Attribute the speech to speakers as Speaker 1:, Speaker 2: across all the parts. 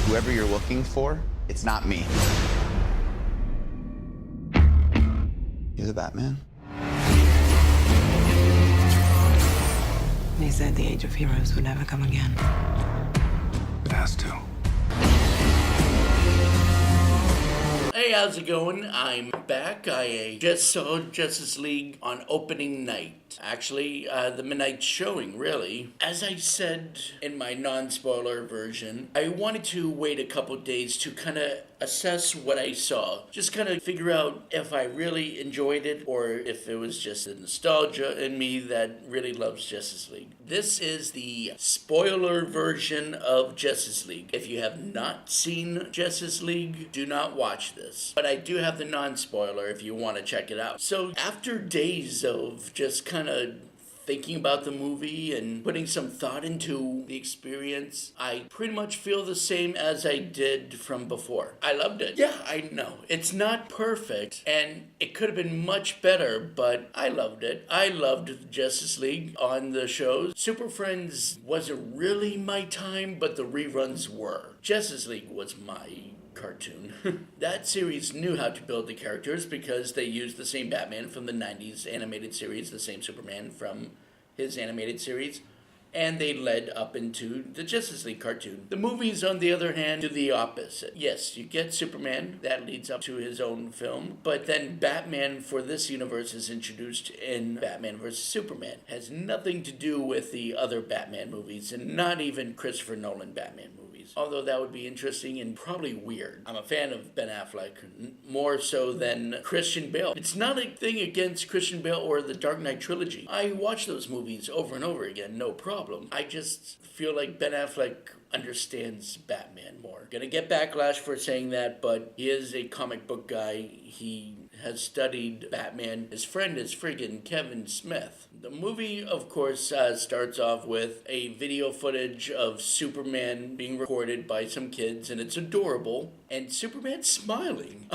Speaker 1: Whoever you're looking for, it's not me. You're the Batman?
Speaker 2: He said the age of heroes would never come again.
Speaker 3: It has to.
Speaker 4: Hey, how's it going? I'm back. I just saw Justice League on opening night. Actually, the midnight showing, really. As I said in my non-spoiler version, I wanted to wait a couple days to kind of assess what I saw. Just kind of figure out if I really enjoyed it or if it was just the nostalgia in me that really loves Justice League. This is the spoiler version of Justice League. If you have not seen Justice League, do not watch this. But I do have the non-spoiler if you want to check it out. So after days of just kind of thinking about the movie and putting some thought into the experience, I pretty much feel the same as I did from before. I loved it. Yeah, I know. It's not perfect, and it could have been much better, but I loved it. I loved Justice League on the shows. Super Friends wasn't really my time, but the reruns were. Justice League was my cartoon. That series knew how to build the characters because they used the same Batman from the 90s animated series, the same Superman from his animated series, and they led up into the Justice League cartoon. The movies, on the other hand, do the opposite. Yes, you get Superman, that leads up to his own film, but then Batman for this universe is introduced in Batman vs. Superman. Has nothing to do with the other Batman movies, and not even Christopher Nolan Batman movies. Although that would be interesting and probably weird. I'm a fan of Ben Affleck, more so than Christian Bale. It's not a thing against Christian Bale or the Dark Knight trilogy. I watch those movies over and over again, no problem. I just feel like Ben Affleck understands Batman more. Gonna get backlash for saying that, but he is a comic book guy. He has studied Batman. His friend is friggin' Kevin Smith. The movie, of course, starts off with a video footage of Superman being recorded by some kids, and it's adorable. And Superman's smiling.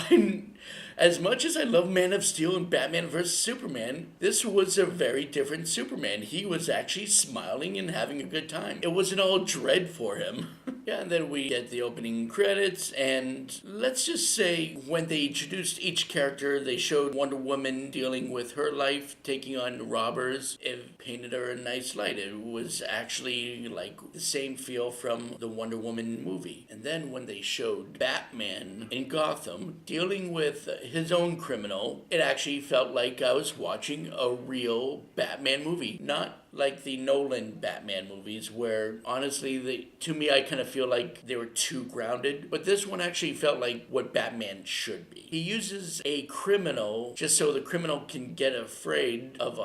Speaker 4: As much as I love Man of Steel and Batman vs. Superman, this was a very different Superman. He was actually smiling and having a good time. It wasn't all dread for him. Yeah, and then we get the opening credits, and let's just say when they introduced each character, they showed Wonder Woman dealing with her life, taking on robbers. It painted her a nice light. It was actually like the same feel from the Wonder Woman movie. And then when they showed Batman in Gotham dealing with his own criminal, it actually felt like I was watching a real Batman movie, not like the Nolan Batman movies, where honestly, to me, I kind of feel like they were too grounded. But this one actually felt like what Batman should be. He uses a criminal just so the criminal can get afraid of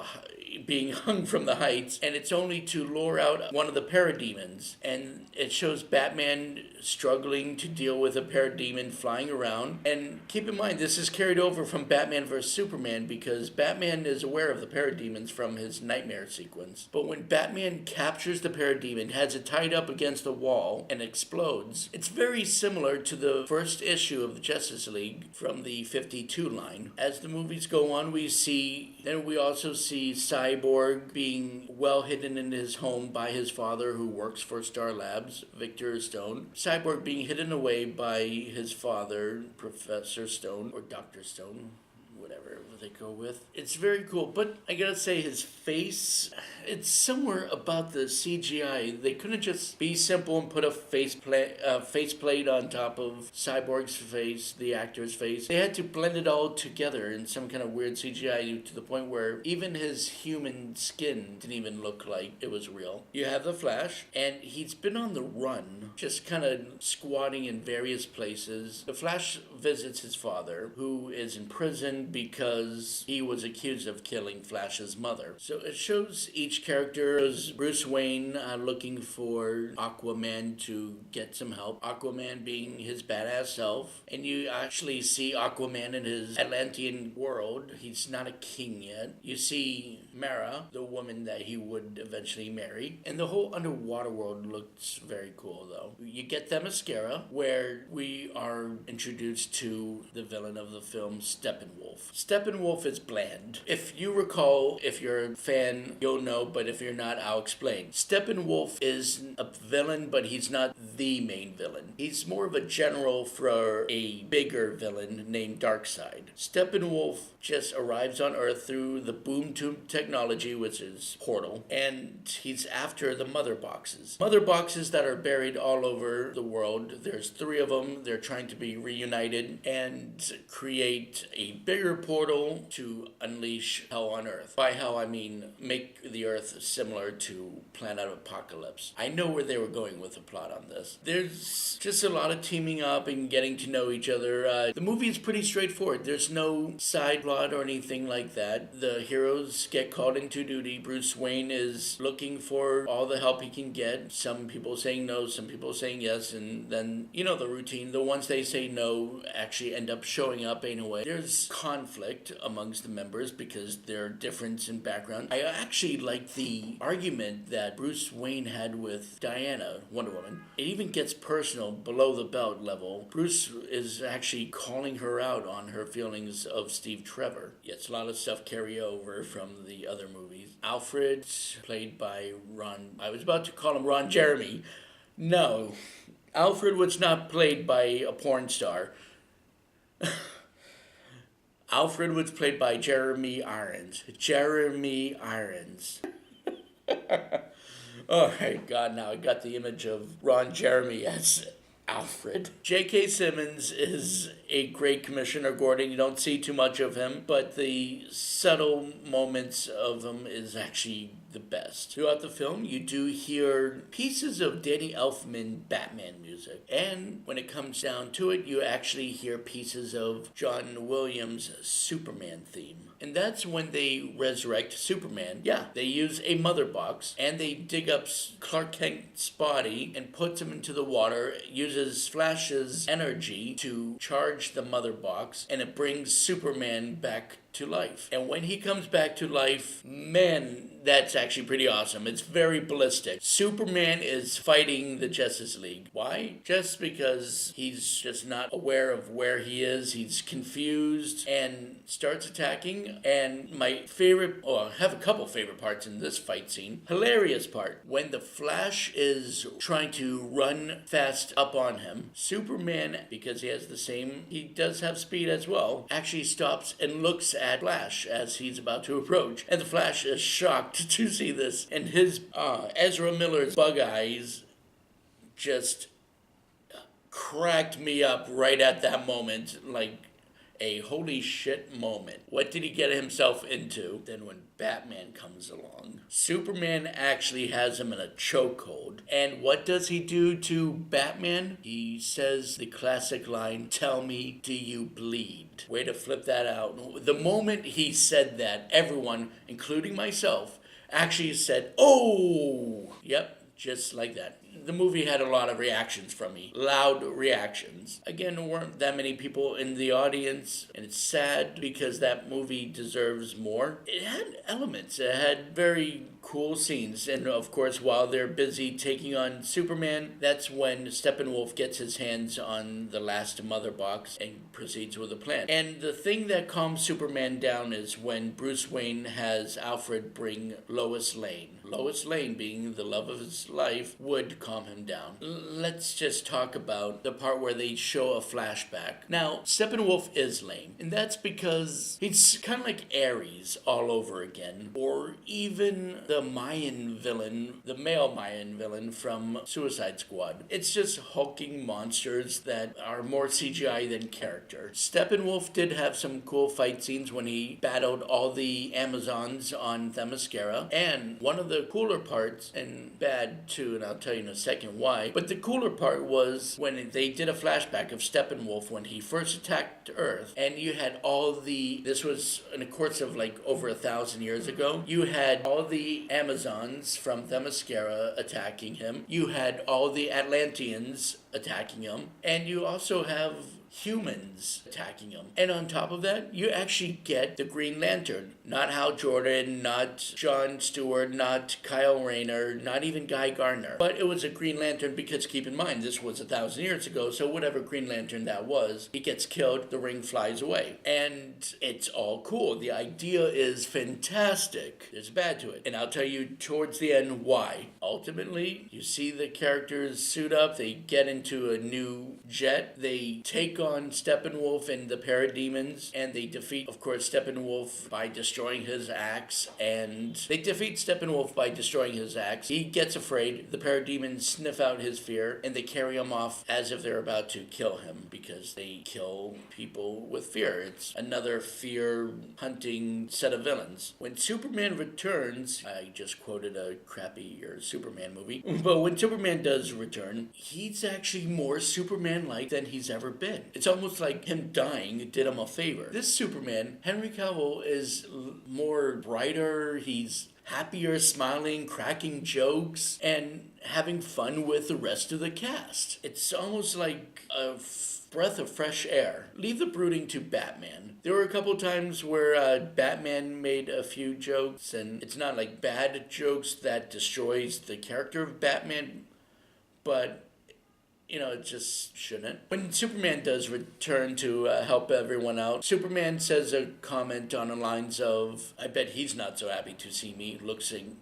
Speaker 4: being hung from the heights, and it's only to lure out one of the parademons. And it shows Batman struggling to deal with a parademon flying around. And keep in mind, this is carried over from Batman vs. Superman because Batman is aware of the parademons from his nightmare sequence. But when Batman captures the parademon, has it tied up against the wall, and explodes, it's very similar to the first issue of the Justice League from the 52 line. As the movies go on, we also see Cyborg being well hidden in his home by his father, who works for Star Labs, Victor Stone. Cyborg being hidden away by his father, Professor Stone, or Dr. Stone, whatever they go with. It's very cool, but I gotta say his face, it's somewhere about the CGI. They couldn't just be simple and put a faceplate on top of Cyborg's face, the actor's face. They had to blend it all together in some kind of weird CGI to the point where even his human skin didn't even look like it was real. You have the Flash, and he's been on the run, just kind of squatting in various places. The Flash visits his father, who is in prison because he was accused of killing Flash's mother. So it shows each character as Bruce Wayne looking for Aquaman to get some help. Aquaman being his badass self. And you actually see Aquaman in his Atlantean world. He's not a king yet. You see Mara, the woman that he would eventually marry. And the whole underwater world looks very cool, though. You get Themyscira, where we are introduced to the villain of the film, Steppenwolf. Steppenwolf. Steppenwolf is bland. If you recall, if you're a fan, you'll know, but if you're not, I'll explain. Steppenwolf is a villain, but he's not the main villain. He's more of a general for a bigger villain named Darkseid. Steppenwolf just arrives on Earth through the boom tube technology, which is Portal, and he's after the mother boxes. Mother boxes that are buried all over the world. There's 3 of them. They're trying to be reunited and create a bigger portal to unleash hell on Earth. By hell, I mean make the Earth similar to Planet Apocalypse. I know where they were going with the plot on this. There's just a lot of teaming up and getting to know each other. The movie is pretty straightforward. There's no side plot or anything like that. The heroes get called into duty. Bruce Wayne is looking for all the help he can get. Some people saying no, some people saying yes, and then, you know, the routine. The ones they say no actually end up showing up anyway. There's conflict amongst the members because they're different in background. I actually like the argument that Bruce Wayne had with Diana, Wonder Woman. It even gets personal below the belt level. Bruce is actually calling her out on her feelings of Steve Trevor. Yes, a lot of stuff carry over from the other movies. Alfred, played by I was about to call him Ron Jeremy. No, Alfred was not played by a porn star. Alfred was played by Jeremy Irons. Jeremy Irons. Oh my God, now I got the image of Ron Jeremy as Alfred. J.K. Simmons is a great Commissioner Gordon. You don't see too much of him, but the subtle moments of him is actually the best. Throughout the film, you do hear pieces of Danny Elfman Batman music. And when it comes down to it, you actually hear pieces of John Williams' Superman theme. And that's when they resurrect Superman. Yeah, they use a mother box and they dig up Clark Kent's body and puts him into the water, uses Flash's energy to charge the mother box, and it brings Superman back to life. And when he comes back to life, man, that's actually pretty awesome. It's very ballistic. Superman is fighting the Justice League. Why? Just because he's just not aware of where he is. He's confused and starts attacking. And my favorite, I have a couple favorite parts in this fight scene. Hilarious part. When the Flash is trying to run fast up on him, Superman, because he does have speed as well, actually stops and looks at Flash as he's about to approach. And the Flash is shocked to see this. And his, Ezra Miller's bug eyes just cracked me up right at that moment. Like a holy shit moment. What did he get himself into? Then when Batman comes along, Superman actually has him in a chokehold. And what does he do to Batman? He says the classic line, "Tell me, do you bleed?" Way to flip that out. The moment he said that, everyone, including myself, actually said, "Oh!" Yep, just like that. The movie had a lot of reactions from me. Loud reactions. Again, there weren't that many people in the audience, and it's sad because that movie deserves more. It had elements. It had very cool scenes. And of course, while they're busy taking on Superman, that's when Steppenwolf gets his hands on the last mother box and proceeds with a plan. And the thing that calms Superman down is when Bruce Wayne has Alfred bring Lois Lane. Lois Lane, being the love of his life, would calm him down. Let's just talk about the part where they show a flashback. Now, Steppenwolf is lame, and that's because he's kind of like Ares all over again, or even the Mayan villain, the male Mayan villain from Suicide Squad. It's just hulking monsters that are more CGI than character. Steppenwolf did have some cool fight scenes when he battled all the Amazons on Themyscira, and one of the cooler parts, and bad too, and I'll tell you in a second why, but the cooler part was when they did a flashback of Steppenwolf when he first attacked Earth, and you had this was in a course of like over 1,000 years ago, you had all the Amazons from Themyscira attacking him, you had all the Atlanteans attacking him, and you also have humans attacking him. And on top of that, you actually get the Green Lantern. Not Hal Jordan, not Jon Stewart, not Kyle Rayner, not even Guy Gardner. But it was a Green Lantern because keep in mind, this was 1,000 years ago, so whatever Green Lantern that was, he gets killed, the ring flies away. And it's all cool. The idea is fantastic. There's bad to it. And I'll tell you towards the end why. Ultimately, you see the characters suit up, they get into a new jet, they take on Steppenwolf and the Parademons, and they defeat, of course, Steppenwolf by destroying his axe, and they defeat Steppenwolf by destroying his axe. He gets afraid, the Parademons sniff out his fear, and they carry him off as if they're about to kill him, because they kill people with fear. It's another fear-hunting set of villains. When Superman returns, I just quoted a crappier Superman movie, but when Superman does return, he's actually more Superman-like than he's ever been. It's almost like him dying did him a favor. This Superman, Henry Cavill, is more brighter, he's happier, smiling, cracking jokes, and having fun with the rest of the cast. It's almost like a breath of fresh air. Leave the brooding to Batman. There were a couple times where Batman made a few jokes, and it's not like bad jokes that destroys the character of Batman, but it just shouldn't. When Superman does return to help everyone out, Superman says a comment on the lines of, I bet he's not so happy to see me,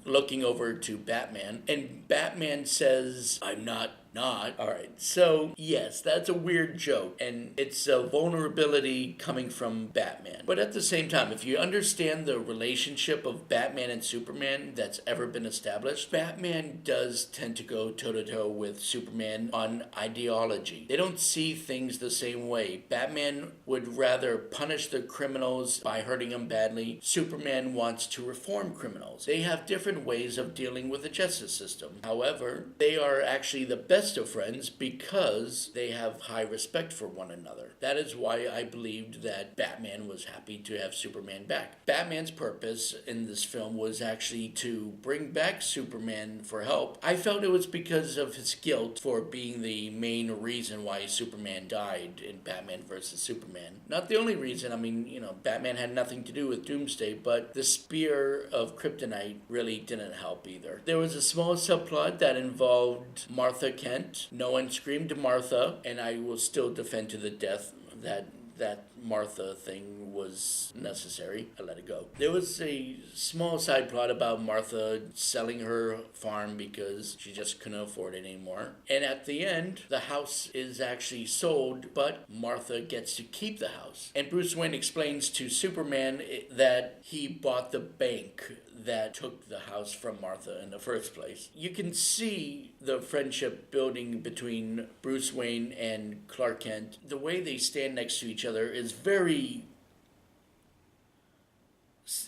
Speaker 4: looking over to Batman. And Batman says, I'm not. Alright, so yes, that's a weird joke, and it's a vulnerability coming from Batman. But at the same time, if you understand the relationship of Batman and Superman that's ever been established, Batman does tend to go toe-to-toe with Superman on ideology. They don't see things the same way. Batman would rather punish the criminals by hurting them badly. Superman wants to reform criminals. They have different ways of dealing with the justice system. However, they are actually the best of friends because they have high respect for one another. That is why I believed that Batman was happy to have Superman back. Batman's purpose in this film was actually to bring back Superman for help. I felt it was because of his guilt for being the main reason why Superman died in Batman vs. Superman. Not the only reason. I mean, Batman had nothing to do with Doomsday, but the spear of kryptonite really didn't help either. There was a small subplot that involved Martha Kent. No one screamed Martha, and I will still defend to the death that Martha thing was necessary. I let it go. There was a small side plot about Martha selling her farm because she just couldn't afford it anymore. And at the end, the house is actually sold, but Martha gets to keep the house. And Bruce Wayne explains to Superman that he bought the bank that took the house from Martha in the first place. You can see the friendship building between Bruce Wayne and Clark Kent. The way they stand next to each other is very...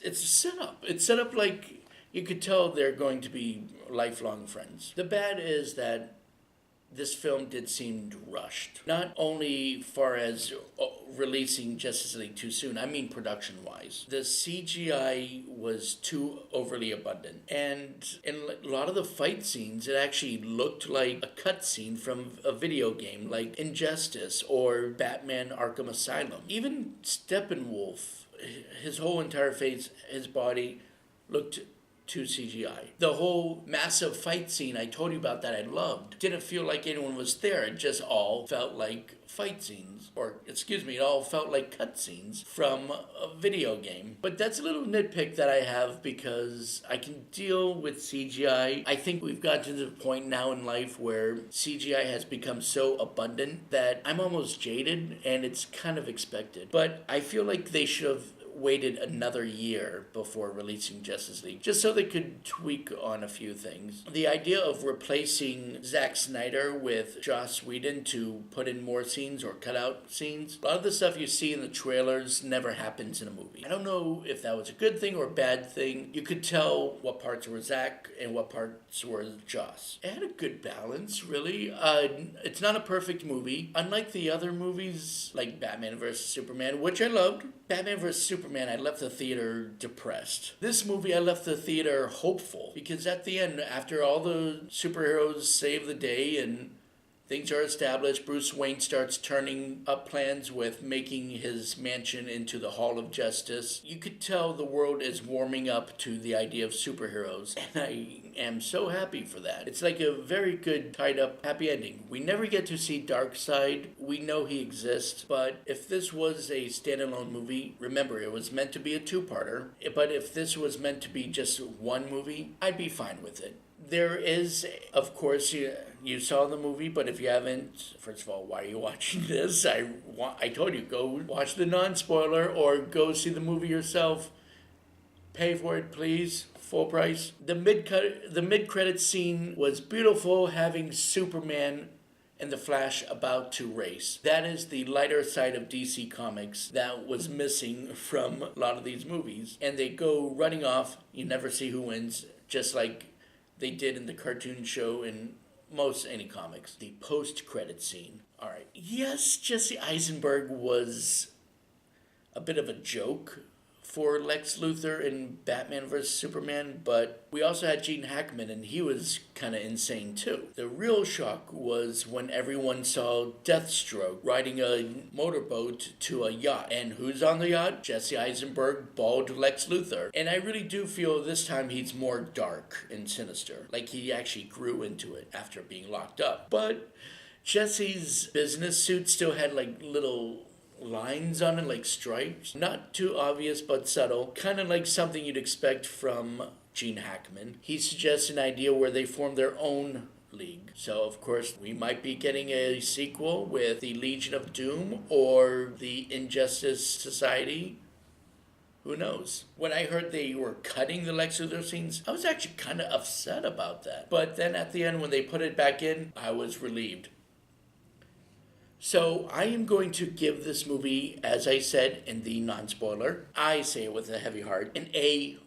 Speaker 4: It's set up. It's set up like you could tell they're going to be lifelong friends. The bad is that this film did seem rushed. Not only far as releasing Justice League too soon, I mean production-wise. The CGI was too overly abundant. And in a lot of the fight scenes, it actually looked like a cutscene from a video game, like Injustice or Batman Arkham Asylum. Even Steppenwolf, his whole entire face, his body, looked to CGI. The whole massive fight scene I told you about that I loved didn't feel like anyone was there. It just all felt like fight scenes, it all felt like cutscenes from a video game. But that's a little nitpick that I have because I can deal with CGI. I think we've got to the point now in life where CGI has become so abundant that I'm almost jaded and it's kind of expected. But I feel like they should have waited another year before releasing Justice League, just so they could tweak on a few things. The idea of replacing Zack Snyder with Joss Whedon to put in more scenes or cut out scenes, a lot of the stuff you see in the trailers never happens in a movie. I don't know if that was a good thing or a bad thing. You could tell what parts were Zack and what parts were Joss. It had a good balance, really. It's not a perfect movie. Unlike the other movies, like Batman vs. Superman, which I loved, Batman vs. Superman, I left the theater depressed. This movie, I left the theater hopeful, because at the end, after all the superheroes save the day and Things are established. Bruce Wayne starts turning up plans with making his mansion into the Hall of Justice. You could tell the world is warming up to the idea of superheroes, and I am so happy for that. It's like a very good, tied up, happy ending. We never get to see Darkseid. We know he exists, but if this was a standalone movie, remember, it was meant to be a two-parter, but if this was meant to be just one movie, I'd be fine with it. There is, of course, you saw the movie, but if you haven't, first of all, why are you watching this? I told you, go watch the non-spoiler or go see the movie yourself. Pay for it, please. Full price. The mid-credit scene was beautiful, having Superman and the Flash about to race. That is the lighter side of DC Comics that was missing from a lot of these movies. And they go running off. You never see who wins, just like they did in the cartoon show in most any comics. The post-credit scene. All right. Yes, Jesse Eisenberg was a bit of a joke for Lex Luthor in Batman vs. Superman, but we also had Gene Hackman, and he was kind of insane too. The real shock was when everyone saw Deathstroke riding a motorboat to a yacht. And who's on the yacht? Jesse Eisenberg, bald Lex Luthor. And I really do feel this time he's more dark and sinister, like he actually grew into it after being locked up. But Jesse's business suit still had like little lines on it, like stripes. Not too obvious, but subtle. Kind of like something you'd expect from Gene Hackman. He suggests an idea where they form their own league. So, of course, we might be getting a sequel with the Legion of Doom or the Injustice Society. Who knows? When I heard they were cutting the Lex Luthor scenes, I was actually kind of upset about that. But then at the end, when they put it back in, I was relieved. So I am going to give this movie, as I said in the non-spoiler, I say it with a heavy heart, an A-.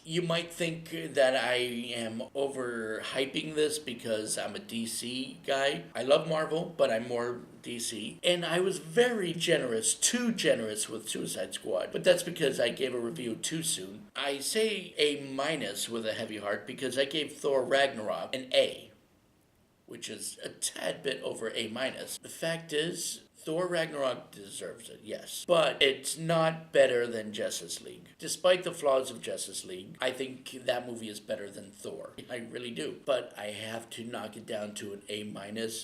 Speaker 4: You might think that I am overhyping this because I'm a DC guy. I love Marvel, but I'm more DC. And I was very generous, too generous with Suicide Squad. But that's because I gave a review too soon. I say A- with a heavy heart because I gave Thor Ragnarok an A, which is a tad bit over A-. The fact is, Thor Ragnarok deserves it, yes. But it's not better than Justice League. Despite the flaws of Justice League, I think that movie is better than Thor. I really do. But I have to knock it down to an A-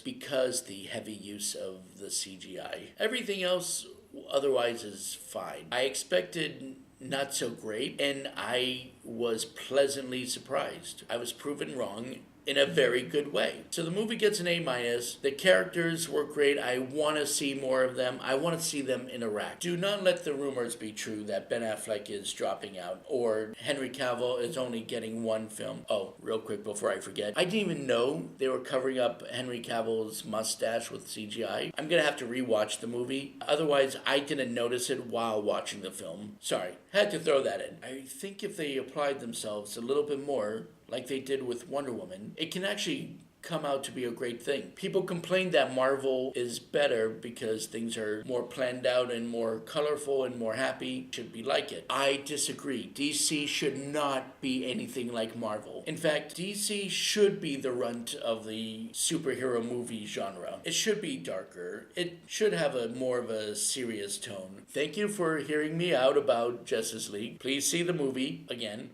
Speaker 4: because the heavy use of the CGI. Everything else otherwise is fine. I expected not so great, and I was pleasantly surprised. I was proven wrong in a very good way. So the movie gets an A-. The characters were great. I want to see more of them. I want to see them interact. Do not let the rumors be true that Ben Affleck is dropping out or Henry Cavill is only getting one film. Oh, real quick before I forget. I didn't even know they were covering up Henry Cavill's mustache with CGI. I'm going to have to rewatch the movie. Otherwise, I didn't notice it while watching the film. Sorry, had to throw that in. I think if they applied themselves a little bit more, like they did with Wonder Woman, it can actually come out to be a great thing. People complain that Marvel is better because things are more planned out and more colorful and more happy. Should be like it. I disagree. DC should not be anything like Marvel. In fact, DC should be the runt of the superhero movie genre. It should be darker. It should have a more of a serious tone. Thank you for hearing me out about Justice League. Please see the movie again.